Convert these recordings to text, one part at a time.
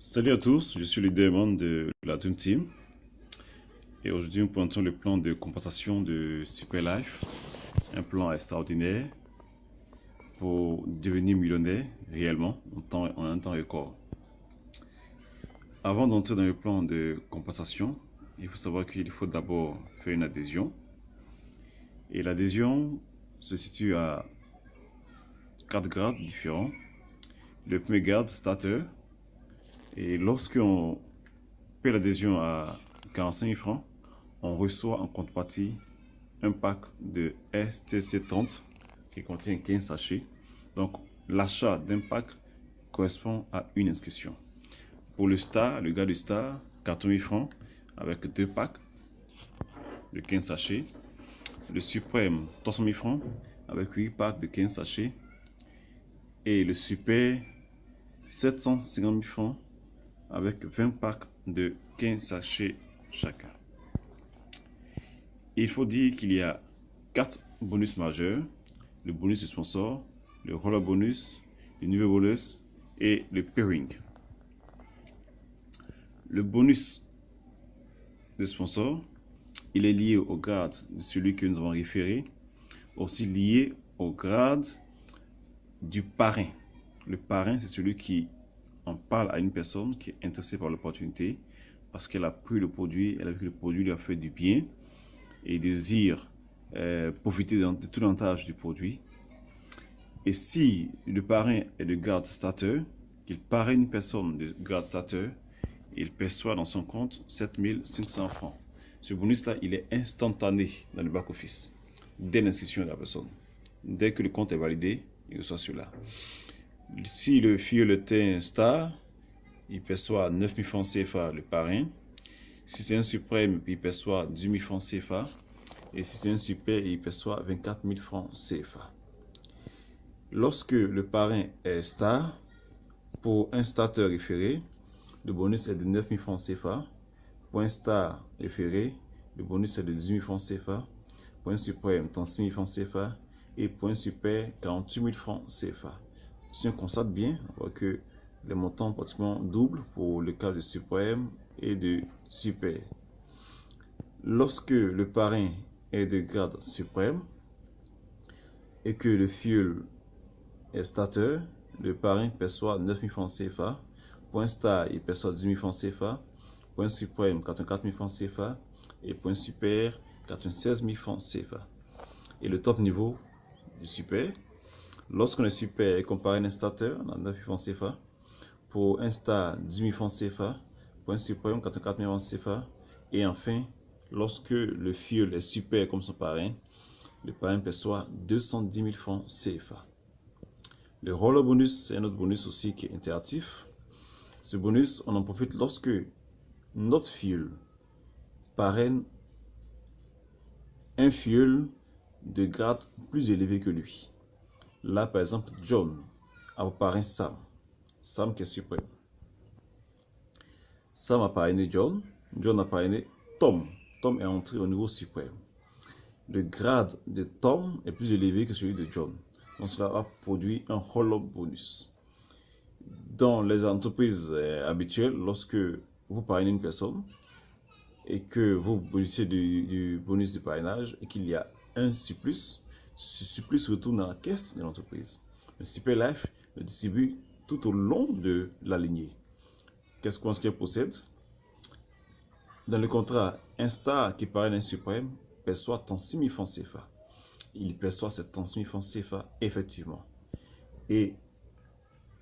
Salut à tous, je suis le démon de la Dream Team et aujourd'hui nous présentons le plan de compensation de Super Life, un plan extraordinaire pour devenir millionnaire réellement en un temps record. Avant d'entrer dans le plan de compensation, il faut savoir qu'il faut d'abord faire une adhésion et l'adhésion se situe à 4 grades différents. Le premier grade, Starter, et lorsqu'on paie l'adhésion à 45 000 francs, on reçoit en contrepartie un pack de STC30 qui contient 15 sachets. Donc l'achat d'un pack correspond à une inscription. Pour le Star, le gars du Star, 14 000 francs avec 2 packs de 15 sachets. Le Suprême, 300 000 francs avec 8 packs de 15 sachets. Et le Super, 750 000 francs avec 20 packs de 15 sachets chacun. Il faut dire qu'il y a 4 bonus majeurs: le bonus de sponsor, le roller bonus, le niveau bonus et le pairing. Le bonus de sponsor, il est lié au grade de celui que nous avons référé, aussi lié au grade du parrain. Le parrain, c'est celui qui en parle à une personne qui est intéressée par l'opportunité parce qu'elle a pris le produit, elle a vu que le produit lui a fait du bien et désire profiter de tout l'avantage du produit. Et si le parrain est de grade starter, qu'il parraine une personne de grade starter, il perçoit dans son compte 7 500 francs. Ce bonus-là, il est instantané dans le back-office, dès l'inscription de la personne. Dès que le compte est validé, il reçoit cela. Si le filleul est un star, il perçoit 9 000 francs CFA le parrain. Si c'est un suprême, il perçoit 10 000 francs CFA. Et si c'est un super, il perçoit 24 000 francs CFA. Lorsque le parrain est star, pour un starter référé, le bonus est de 9 000 francs CFA. Pour un star référé, le bonus est de 10 000 francs CFA. Pour un suprême, 36 000 francs CFA. Et pour un super, 48 000 francs CFA. Si on constate bien, on voit que les montants pratiquement doublent pour le cas de suprême et de super. Lorsque le parrain est de grade suprême et que le fuel est starter, le parrain perçoit 9 000 francs CFA. Pour un star, il perçoit 10 000 francs CFA. Pour un suprême, 84 000 francs CFA. Et pour un super, 96 000 francs CFA. Et le top niveau du super, lorsqu'on est super et qu'on parraine un starter, on a 9 000 francs CFA. Pour un star, 10 000 francs CFA. Pour un suprême, 84 000 francs CFA. Et enfin, lorsque le fuel est super comme son parrain, le parrain perçoit 210 000 francs CFA. Le roller bonus, c'est un autre bonus aussi qui est interactif. Ce bonus, on en profite lorsque notre fuel parraine un fuel de grade plus élevé que lui. Là, par exemple, John a parrainé Sam. Sam qui est suprême. Sam a parrainé John. John a parrainé Tom. Tom est entré au niveau suprême. Le grade de Tom est plus élevé que celui de John. Donc cela va produire un hollow bonus. Dans les entreprises habituelles, lorsque vous parrainez une personne et que vous bénéficiez du bonus de parrainage et qu'il y a un surplus, ce surplus retourne dans la caisse de l'entreprise. Le Super Life le distribue tout au long de la lignée. Qu'est-ce qu'il possède? Dans le contrat, un star qui parraine un suprême perçoit 36 000 francs CFA. Il perçoit ces 36 000 francs CFA effectivement. Et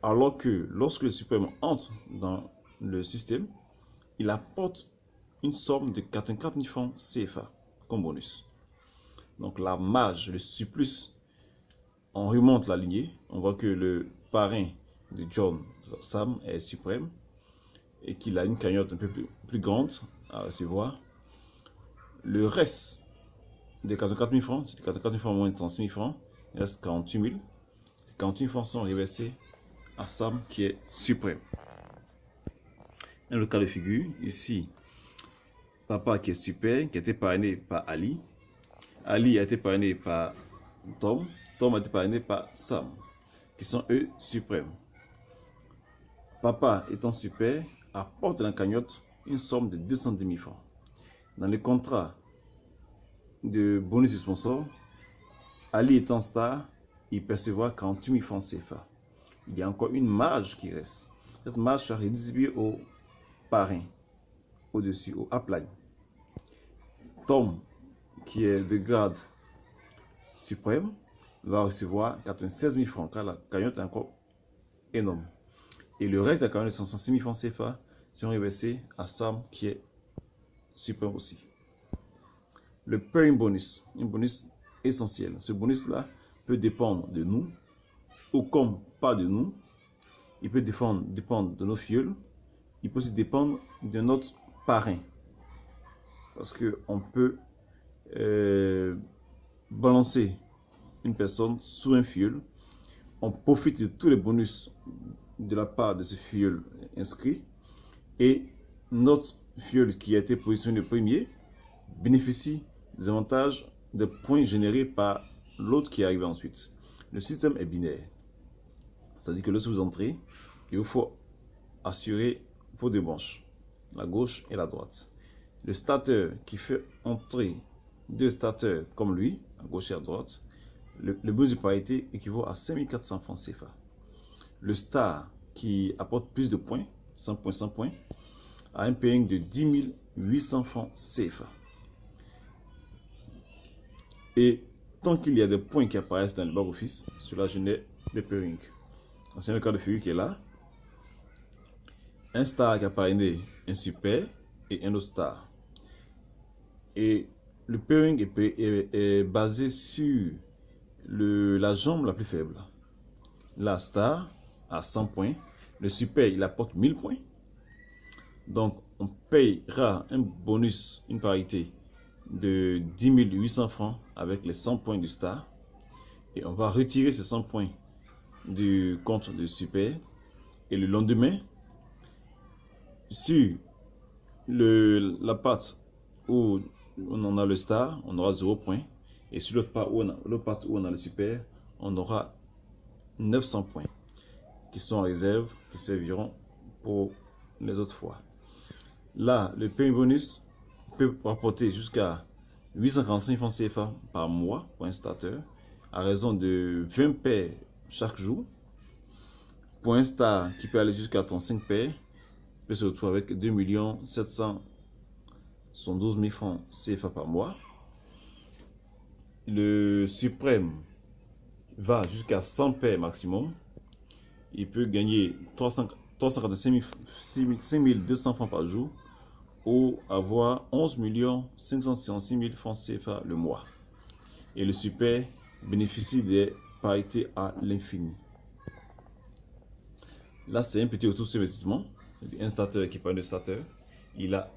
alors que lorsque le suprême entre dans le système, il apporte une somme de 84 000 francs CFA comme bonus. Donc la marge, le surplus, on remonte la lignée, on voit que le parrain de John, Sam, est suprême et qu'il a une cagnotte un peu plus grande à recevoir. Le reste des 44 000 francs, c'est 44 000 francs moins 36 000 francs, il reste 48 000. Ces 48 000 francs sont reversés à Sam qui est suprême. Un autre cas de figure, ici, papa qui est super, qui a été parrainé par Ali. Ali a été parrainé par Tom a été parrainé par Sam, qui sont eux suprêmes. Papa étant super, apporte dans la cagnotte une somme de 210 000 francs. Dans le contrat de bonus du sponsor, Ali étant star, il percevra 48 000 francs CFA. Il y a encore une marge qui reste. Cette marge sera redistribuée au parrain, au-dessus, au upline. Tom, qui est de grade suprême, va recevoir 96 000 francs, car la cagnotte est encore énorme. Et le reste de la cagnotte de 106 000 francs CFA seront reversés à Sam, qui est suprême aussi. Le pairing bonus, un bonus essentiel. Ce bonus-là peut dépendre de nous, ou comme pas de nous. Il peut dépendre de nos filleuls. Il peut aussi dépendre de notre parrain. Parce qu'on peut balancer une personne sous un filleul. On profite de tous les bonus de la part de ce filleul inscrit. Et notre filleul qui a été positionné le premier bénéficie des avantages de points générés par l'autre qui est arrivé ensuite. Le système est binaire. C'est-à-dire que lorsque vous entrez, il vous faut assurer vos deux branches, la gauche et la droite. Le starter qui fait entrer deux starters comme lui, à gauche et à droite, le bonus de parité équivaut à 5400 francs CFA. Le star qui apporte plus de points, 100 points, 100 points, a un paying de 10 800 francs CFA. Et tant qu'il y a des points qui apparaissent dans le back office, cela génère des pairings. C'est le cas de figure qui est là. Un star qui a parrainé un super et un autre star. Et le pairing est basé sur la jambe la plus faible. La star a 100 points. Le super, il apporte 1000 points. Donc, on payera un bonus, une parité de 10 800 francs avec les 100 points du star. Et on va retirer ces 100 points du compte de super. Et le lendemain, sur la patte où on en a le star, on aura 0 points. Et sur l'autre patte où on a le super, on aura 900 points qui sont en réserve, qui serviront pour les autres fois. Là, le paiement bonus peut rapporter jusqu'à 845 francs CFA par mois pour un starter, à raison de 20 paires chaque jour. Pour un star qui peut aller jusqu'à 35 paires, peut se retrouver avec 2 712 000 francs CFA par mois. Le suprême va jusqu'à 100 paires maximum. Il peut gagner 345 200 francs par jour ou avoir 11 566 000 francs CFA le mois. Et le super bénéficie des parités à l'infini. Là, c'est un petit retour sur investissement. Un starter qui parle de starter. Il a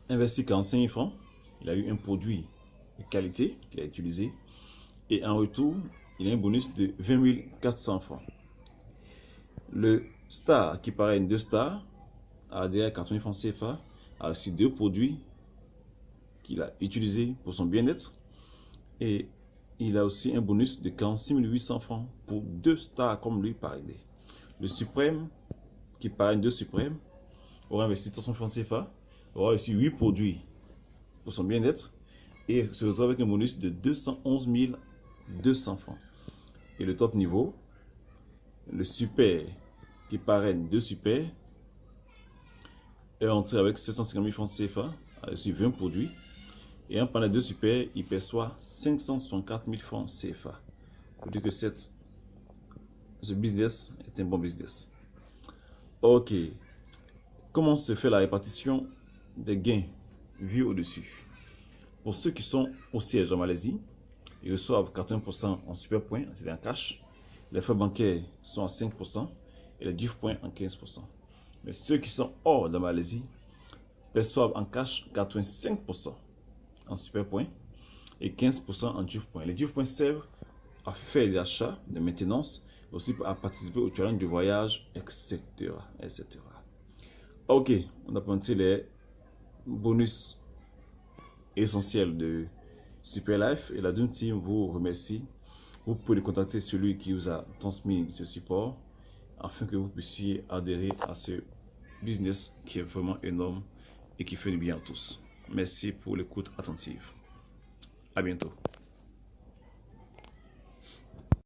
investi 45 000 francs. Il a eu un produit de qualité qu'il a utilisé. Et en retour, il a un bonus de 20 400 francs. Le star qui parraine 2 stars a adhéré à 40 000 francs CFA, a reçu 2 produits qu'il a utilisés pour son bien-être. Et il a aussi un bonus de 46 800 francs pour 2 stars comme lui parrainé. Le suprême qui parraine 2 suprêmes aura investi 300 francs CFA, aura reçu 8 produits pour son bien-être et se retrouve avec un bonus de 211 200 francs. Et le top niveau, le super qui parraine 2 super est entré avec 750 000 francs CFA, a reçu 20 produits. Et en parlant de 2 super, il perçoit 564 000 francs CFA. Pour dire que ce business est un bon business. Ok. Comment se fait la répartition des gains vus au-dessus? Pour ceux qui sont au siège en Malaisie, ils reçoivent 80% en super points, c'est en cash. Les frais bancaires sont à 5% et les DIF points en 15%. Mais ceux qui sont hors de Malaisie perçoivent en cash 85% en super points et 15% en DIF points. Les DIF points servent à faire des achats de maintenance, aussi à participer au challenge de voyage, etc. etc. Ok, on a pointé les bonus essentiels de Superlife et la Dream Team vous remercie. Vous pouvez contacter celui qui vous a transmis ce support afin que vous puissiez adhérer à ce business qui est vraiment énorme et qui fait du bien à tous. Merci pour l'écoute attentive. À bientôt.